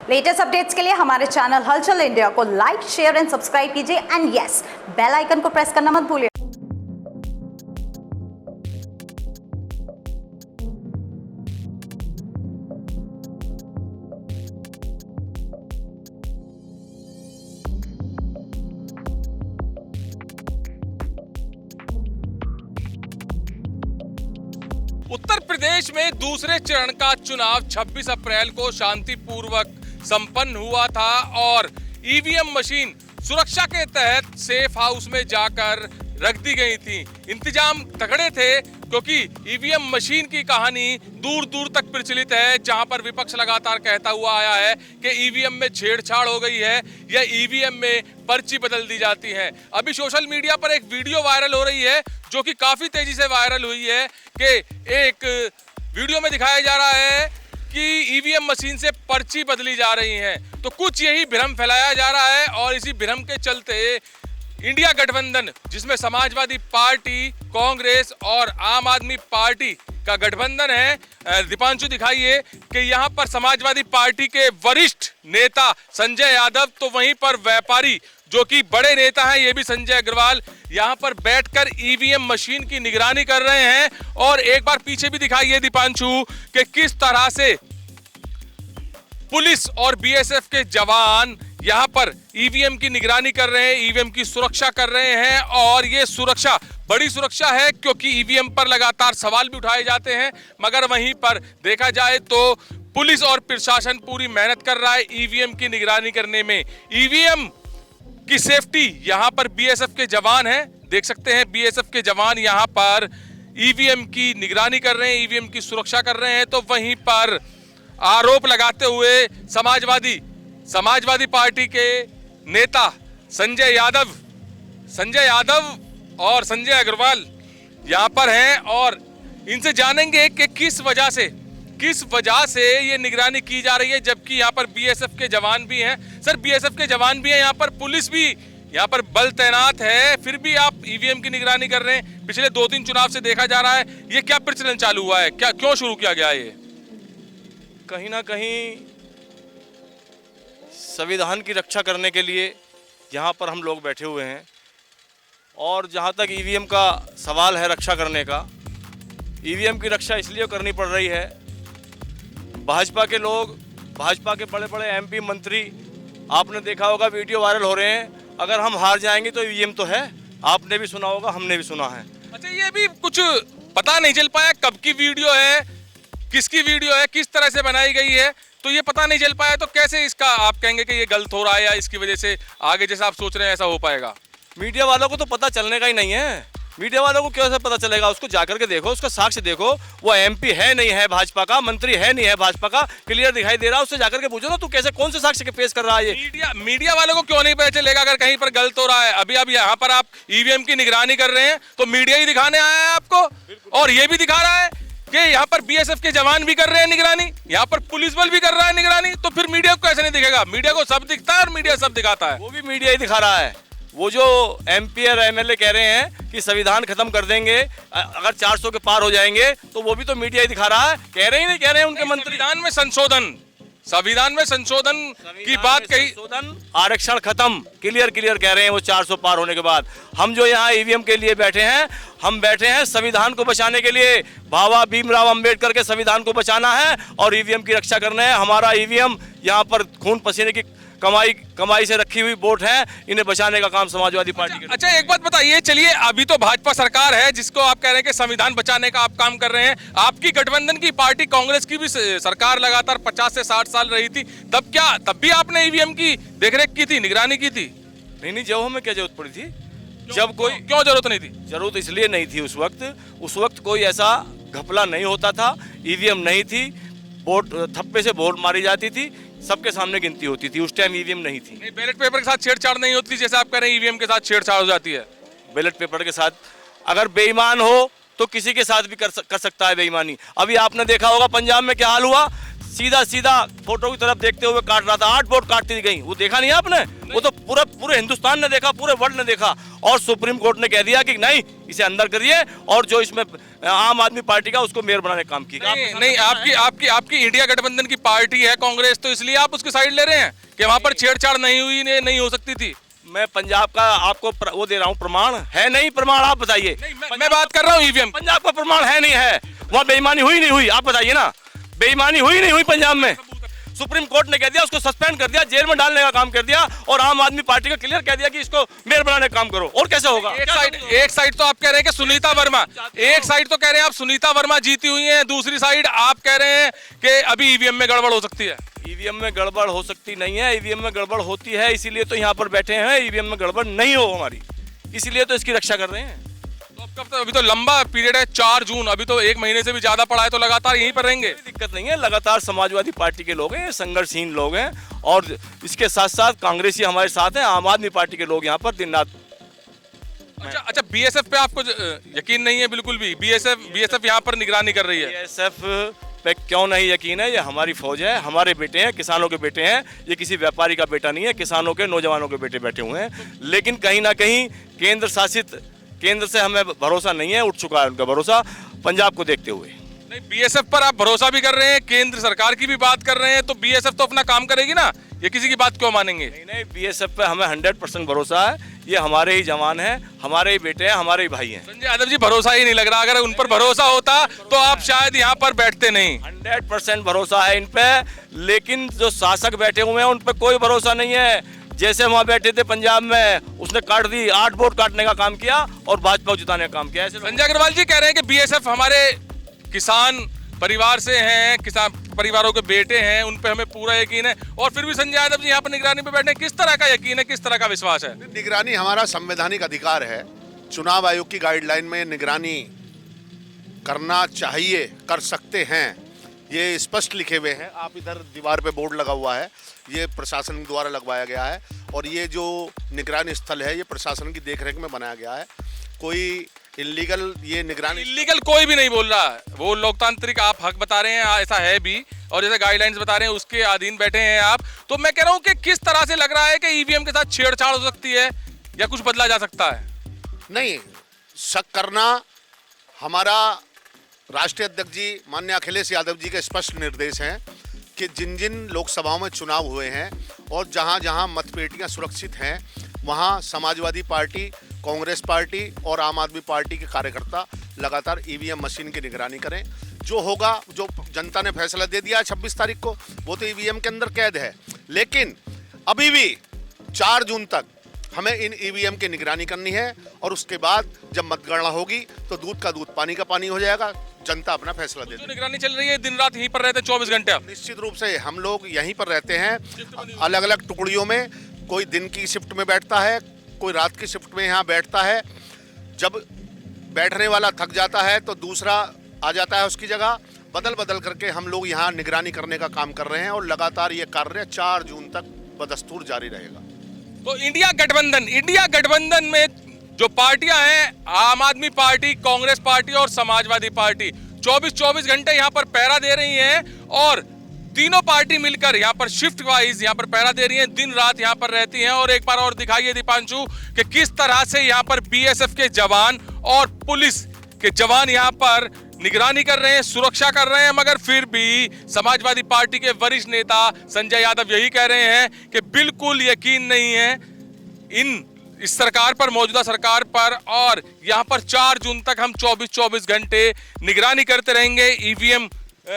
Latest updates के लिए हमारे चैनल हलचल इंडिया को लाइक, शेयर एंड सब्सक्राइब कीजिए एंड यस, बेल आइकन को प्रेस करना मत भूलिए। उत्तर प्रदेश में दूसरे चरण का चुनाव 26 अप्रैल को शांतिपूर्वक संपन्न हुआ था और ईवीएम मशीन सुरक्षा के तहत सेफ हाउस में जाकर रख दी गई थी। इंतजाम तगड़े थे क्योंकि ईवीएम मशीन की कहानी दूर दूर तक प्रचलित है, जहां पर विपक्ष लगातार कहता हुआ आया है कि ईवीएम में छेड़छाड़ हो गई है या ईवीएम में पर्ची बदल दी जाती है। अभी सोशल मीडिया पर एक वीडियो वायरल हो रही है जो कि काफी तेजी से वायरल हुई है कि एक वीडियो में दिखाया जा रहा है कि ईवीएम मशीन से पर्ची बदली जा रही है। तो कुछ यही भ्रम फैलाया जा रहा है और इसी भ्रम के चलते इंडिया गठबंधन, जिसमें समाजवादी पार्टी, कांग्रेस और आम आदमी पार्टी का गठबंधन है, दीपांशु दिखाइए कि यहाँ पर समाजवादी पार्टी के वरिष्ठ नेता संजय यादव, तो वहीं पर व्यापारी जो कि बड़े नेता हैं, ये भी संजय अग्रवाल, यहाँ पर बैठकर ईवीएम मशीन की निगरानी कर रहे हैं। और एक बार पीछे भी दिखाइए दीपांशु कि किस तरह से पुलिस और बीएसएफ के जवान यहाँ पर ईवीएम की निगरानी कर रहे हैं, ईवीएम की सुरक्षा कर रहे हैं। और ये सुरक्षा बड़ी सुरक्षा है क्योंकि ईवीएम पर लगातार सवाल भी उठाए जाते हैं, मगर वहीं पर देखा जाए तो पुलिस और प्रशासन पूरी मेहनत कर रहा है ईवीएम की निगरानी करने में। ईवीएम की सेफ्टी यहाँ पर बीएसएफ के जवान हैं, देख सकते हैं बीएसएफ के जवान यहाँ पर ईवीएम की निगरानी कर रहे हैं, ईवीएम की सुरक्षा कर रहे हैं। तो वहीं पर आरोप लगाते हुए समाजवादी पार्टी के नेता संजय यादव और संजय अग्रवाल यहाँ पर हैं और इनसे जानेंगे कि किस वजह से ये निगरानी की जा रही है, जबकि यहाँ पर बीएसएफ के जवान भी हैं। सर, बीएसएफ के जवान भी हैं, यहाँ पर पुलिस भी, यहाँ पर बल तैनात है, फिर भी आप ईवीएम की निगरानी कर रहे हैं। पिछले 2-3 चुनाव से देखा जा रहा है, ये क्या प्रचलन चालू हुआ है, क्यों शुरू किया गया है ये? कहीं ना कहीं संविधान की रक्षा करने के लिए यहाँ पर हम लोग बैठे हुए हैं। और जहाँ तक ईवीएम का सवाल है, रक्षा करने का, ईवीएम की रक्षा इसलिए करनी पड़ रही है, भाजपा के लोग, भाजपा के बड़े बड़े एमपी मंत्री, आपने देखा होगा वीडियो वायरल हो रहे हैं, अगर हम हार जाएंगे तो ईवीएम तो है, आपने भी सुना होगा, हमने भी सुना है। अच्छा, ये भी कुछ पता नहीं चल पाया कब की वीडियो है, किसकी वीडियो है, किस तरह से बनाई गई है, तो ये पता नहीं चल पाया। तो कैसे इसका आप कहेंगे कि ये गलत हो रहा है या इसकी वजह से आगे जैसा आप सोच रहे हैं ऐसा हो पाएगा? मीडिया वालों को तो पता चलने का ही नहीं है। मीडिया वालों को कैसे पता चलेगा? उसको जाकर के देखो, उसका साक्ष्य देखो, वो एमपी है नहीं है भाजपा का, मंत्री है नहीं है भाजपा का, क्लियर दिखाई दे रहा है। उससे जाकर के पूछो ना, तू कैसे, कौन से साक्ष्य के पेश कर रहा है ये? मीडिया वालों को क्यों नहीं पता चलेगा अगर कहीं पर गलत हो रहा है? अभी यहाँ पर आप ईवीएम की निगरानी कर रहे हैं तो मीडिया ही दिखाने आया है आपको, और ये भी दिखा रहा है कि यहाँ पर बीएसएफ के जवान भी कर रहे हैं निगरानी, यहाँ पर पुलिस बल भी कर रहा है निगरानी। तो फिर मीडिया को कैसे नहीं दिखेगा? मीडिया को सब दिखता है और मीडिया सब दिखाता है। वो भी मीडिया ही दिखा रहा है। वो जो एमपी और एमएलए कह रहे हैं कि संविधान खत्म कर देंगे अगर 400 के पार हो जाएंगे, तो वो भी तो मीडिया ही दिखा रहा है। कह रहे ही नहीं, कह रहे हैं उनके मंत्री। संविधान में संशोधन की बात कही, आरक्षण खत्म, क्लियर कह रहे हैं वो 400 पार होने के बाद। हम जो यहाँ ईवीएम के लिए बैठे हैं, हम बैठे हैं संविधान को बचाने के लिए। बाबा भीमराव अंबेडकर के संविधान को बचाना है और ईवीएम की रक्षा करना है। हमारा ईवीएम यहाँ पर खून पसीने की कमाई से रखी हुई वोट है, इन्हें बचाने का काम समाजवादी पार्टी के। अच्छा, एक बात बताइए, चलिए अभी तो भाजपा सरकार है जिसको आप कह रहे हैं कि संविधान बचाने का आप काम कर रहे हैं, आपकी गठबंधन की पार्टी कांग्रेस की भी सरकार लगातार 50 से 60 साल रही थी, तब भी आपने ईवीएम की देखरेख की थी, निगरानी की थी? नहीं, जब हमें क्या जरूरत पड़ी थी? जब कोई क्यों जरूरत नहीं थी? जरूरत इसलिए नहीं थी, उस वक्त कोई ऐसा घपला नहीं होता था, ईवीएम नहीं थी, वोट थप्पे से वोट मारी जाती थी, सबके सामने गिनती होती थी। उस टाइम ईवीएम नहीं थी। बैलेट पेपर के साथ छेड़छाड़ नहीं होती जैसे आप कह रहे हैं ईवीएम के साथ छेड़छाड़ हो जाती है? बैलेट पेपर के साथ अगर बेईमान हो तो किसी के साथ भी कर सकता है बेईमानी। अभी आपने देखा होगा पंजाब में क्या हाल हुआ, सीधा सीधा फोटो की तरफ देखते हुए काट रहा था। 8 वोट काटती गई, वो देखा नहीं आपने? वो तो पूरे हिंदुस्तान ने देखा, पूरे वर्ल्ड ने देखा। और सुप्रीम कोर्ट ने कह दिया कि नहीं, इसे अंदर करिए और जो इसमें आम आदमी पार्टी का उसको मेयर बनाने का काम किया। नहीं, आपकी इंडिया गठबंधन की पार्टी है कांग्रेस, तो इसलिए आप उसकी साइड ले रहे हैं कि वहां पर छेड़छाड़ नहीं हो सकती थी। मैं पंजाब का आपको वो दे रहा हूँ, प्रमाण है नहीं? प्रमाण आप बताइए। मैं बात कर रहा हूँ ईवीएम। पंजाब का प्रमाण है नहीं है? वहाँ बेईमानी हुई नहीं हुई? आप बताइए ना, बेईमानी हुई नहीं हुई पंजाब में? सुप्रीम कोर्ट ने कह दिया, उसको सस्पेंड कर दिया, जेल में डालने का काम कर दिया, और आम आदमी पार्टी का क्लियर कह दिया कि इसको मेयर बनाने का काम करो। और कैसे होगा? एक साइड तो आप कह रहे हैं कि सुनीता वर्मा, एक साइड तो कह रहे हैं आप सुनीता वर्मा जीती हुई हैं, दूसरी साइड आप कह रहे हैं कि अभी ईवीएम में गड़बड़ हो सकती है। ईवीएम में गड़बड़ हो सकती नहीं है, ईवीएम में गड़बड़ होती है, इसीलिए तो यहाँ पर बैठे हैं। ईवीएम में गड़बड़ नहीं हो हमारी, इसीलिए तो इसकी रक्षा कर रहे हैं। तो अब कब तक? अभी तो लंबा पीरियड है, 4 जून, अभी तो 1 महीने से भी ज्यादा पड़ा है, तो लगातार यहीं पर रहेंगे? कोई दिक्कत नहीं है, लगातार समाजवादी पार्टी के लोग हैं, संघर्षहीन लोग हैं, और इसके साथ साथ कांग्रेसी हमारे साथ हैं, आम आदमी पार्टी के लोग यहाँ पर दिन रात। अच्छा, बीएसएफ पे आपको यकीन नहीं है बिल्कुल भी? बीएसएफ यहाँ पर निगरानी कर रही है। बीएसएफ पे क्यों नहीं यकीन है? ये हमारी फौज है, हमारे बेटे हैं, किसानों के बेटे हैं। ये किसी व्यापारी का बेटा नहीं है, किसानों के, नौजवानों के बेटे बैठे हुए हैं। लेकिन कहीं ना कहीं केंद्र से हमें भरोसा नहीं है, उठ चुका है उनका भरोसा पंजाब को देखते हुए। नहीं, बीएसएफ पर आप भरोसा भी कर रहे हैं, केंद्र सरकार की भी बात कर रहे हैं, तो बीएसएफ तो अपना काम करेगी ना, ये किसी की बात क्यों मानेंगे? नहीं, बीएसएफ पे हमें 100% भरोसा है। ये हमारे ही जवान हैं, हमारे ही बेटे हैं, हमारे ही भाई हैं। संजय यादव जी, भरोसा ही नहीं लग रहा। अगर उन पर भरोसा होता तो आप शायद यहाँ पर बैठते नहीं। 100% भरोसा है इन पे, लेकिन जो शासक बैठे हुए हैं उन पे कोई भरोसा नहीं है। जैसे वहाँ बैठे थे पंजाब में, उसने काट दी, 8 वोट काटने का काम किया और भाजपा को जिताने का काम किया। संजय अग्रवाल जी कह रहे हैं कि बीएसएफ हमारे किसान परिवार से हैं, किसान परिवारों के बेटे हैं, उन पे हमें पूरा यकीन है, और फिर भी संजय यादव जी यहाँ पर निगरानी पे बैठे हैं। किस तरह का यकीन है, किस तरह का विश्वास है? निगरानी हमारा संवैधानिक अधिकार है। चुनाव आयोग की गाइडलाइन में निगरानी करना चाहिए, कर सकते हैं, ये स्पष्ट लिखे हुए हैं। आप इधर दीवार पे बोर्ड लगा हुआ है, ये प्रशासन द्वारा लगवाया गया है, और ये जो निगरानी स्थल है ये प्रशासन की देखरेख में बनाया गया है। कोई इल्लीगल ये निगरानी, इल्लीगल कोई भी नहीं बोल रहा है, वो लोकतांत्रिक आप हक बता रहे हैं, ऐसा है भी, और जैसे गाइडलाइंस बता रहे हैं उसके अधीन बैठे हैं आप। तो मैं कह रहा हूँ कि किस तरह से लग रहा है कि ईवीएम के साथ छेड़छाड़ हो सकती है या कुछ बदला जा सकता है? नहीं, शक करना हमारा राष्ट्रीय अध्यक्ष जी माननीय अखिलेश यादव जी के स्पष्ट निर्देश हैं कि जिन जिन लोकसभाओं में चुनाव हुए हैं और जहां जहां मतपेटियां सुरक्षित हैं, वहां समाजवादी पार्टी, कांग्रेस पार्टी और आम आदमी पार्टी के कार्यकर्ता लगातार ईवीएम मशीन की निगरानी करें। जो होगा, जो जनता ने फैसला दे दिया है 26 तारीख को, वो तो ईवीएम के अंदर कैद है। लेकिन अभी भी 4 जून तक हमें इन ईवीएम की निगरानी करनी है, और उसके बाद जब मतगणना होगी तो दूध का दूध, पानी का पानी हो जाएगा, जनता अपना फैसला दे। जो निगरानी चल रही है, दिन रात यहीं पर रहते 24 घंटे? निश्चित रूप से हम लोग यहीं पर रहते हैं, अलग अलग टुकड़ियों में। कोई दिन की शिफ्ट में बैठता है, कोई रात की शिफ्ट में यहाँ बैठता है। जब बैठने वाला थक जाता है तो दूसरा आ जाता है उसकी जगह। बदल बदल करके हम लोग यहाँ निगरानी करने का काम कर रहे हैं, और लगातार ये कार्य 4 जून तक बदस्तूर जारी रहेगा। तो इंडिया गठबंधन में जो पार्टियां हैं, आम आदमी पार्टी, कांग्रेस पार्टी और समाजवादी पार्टी, 24 घंटे यहाँ पर पहरा दे रही हैं, और तीनों पार्टी मिलकर यहाँ पर शिफ्ट वाइज यहाँ पर पहरा दे रही हैं, दिन रात यहाँ पर रहती हैं। और एक बार और दिखाइए दीपांशु कि किस तरह से यहाँ पर बीएसएफ के जवान और पुलिस के जवान यहाँ पर निगरानी कर रहे हैं, सुरक्षा कर रहे हैं, मगर फिर भी समाजवादी पार्टी के वरिष्ठ नेता संजय यादव यही कह रहे हैं कि बिल्कुल यकीन नहीं है इस सरकार पर, मौजूदा सरकार पर, और यहाँ पर 4 जून तक हम 24 घंटे निगरानी करते रहेंगे, ईवीएम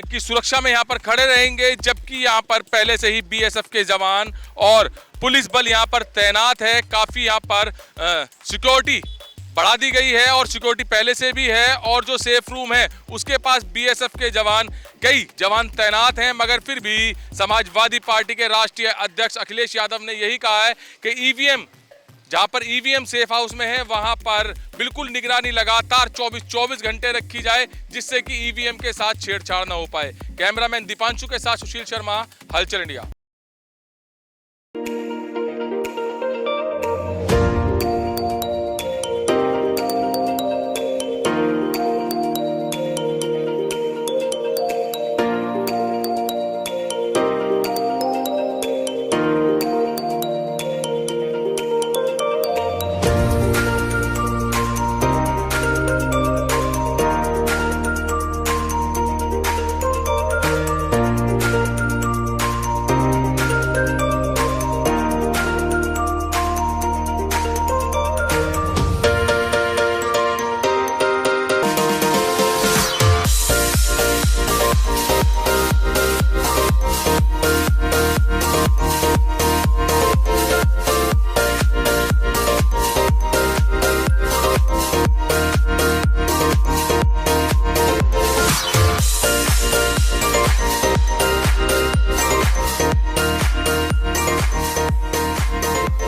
की सुरक्षा में यहाँ पर खड़े रहेंगे, जबकि यहाँ पर पहले से ही बीएसएफ के जवान और पुलिस बल यहाँ पर तैनात है। काफी यहाँ पर सिक्योरिटी बढ़ा दी गई है, और सिक्योरिटी पहले से भी है, और जो सेफ रूम है उसके पास बीएसएफ के जवान, कई जवान तैनात हैं। मगर फिर भी समाजवादी पार्टी के राष्ट्रीय अध्यक्ष अखिलेश यादव ने यही कहा है कि ईवीएम, जहां पर ईवीएम सेफ हाउस में है, वहां पर बिल्कुल निगरानी लगातार 24 घंटे रखी जाए, जिससे कि ईवीएम के साथ छेड़छाड़ ना हो पाए। कैमरामैन दीपांशु के साथ सुशील शर्मा, हलचल इंडिया।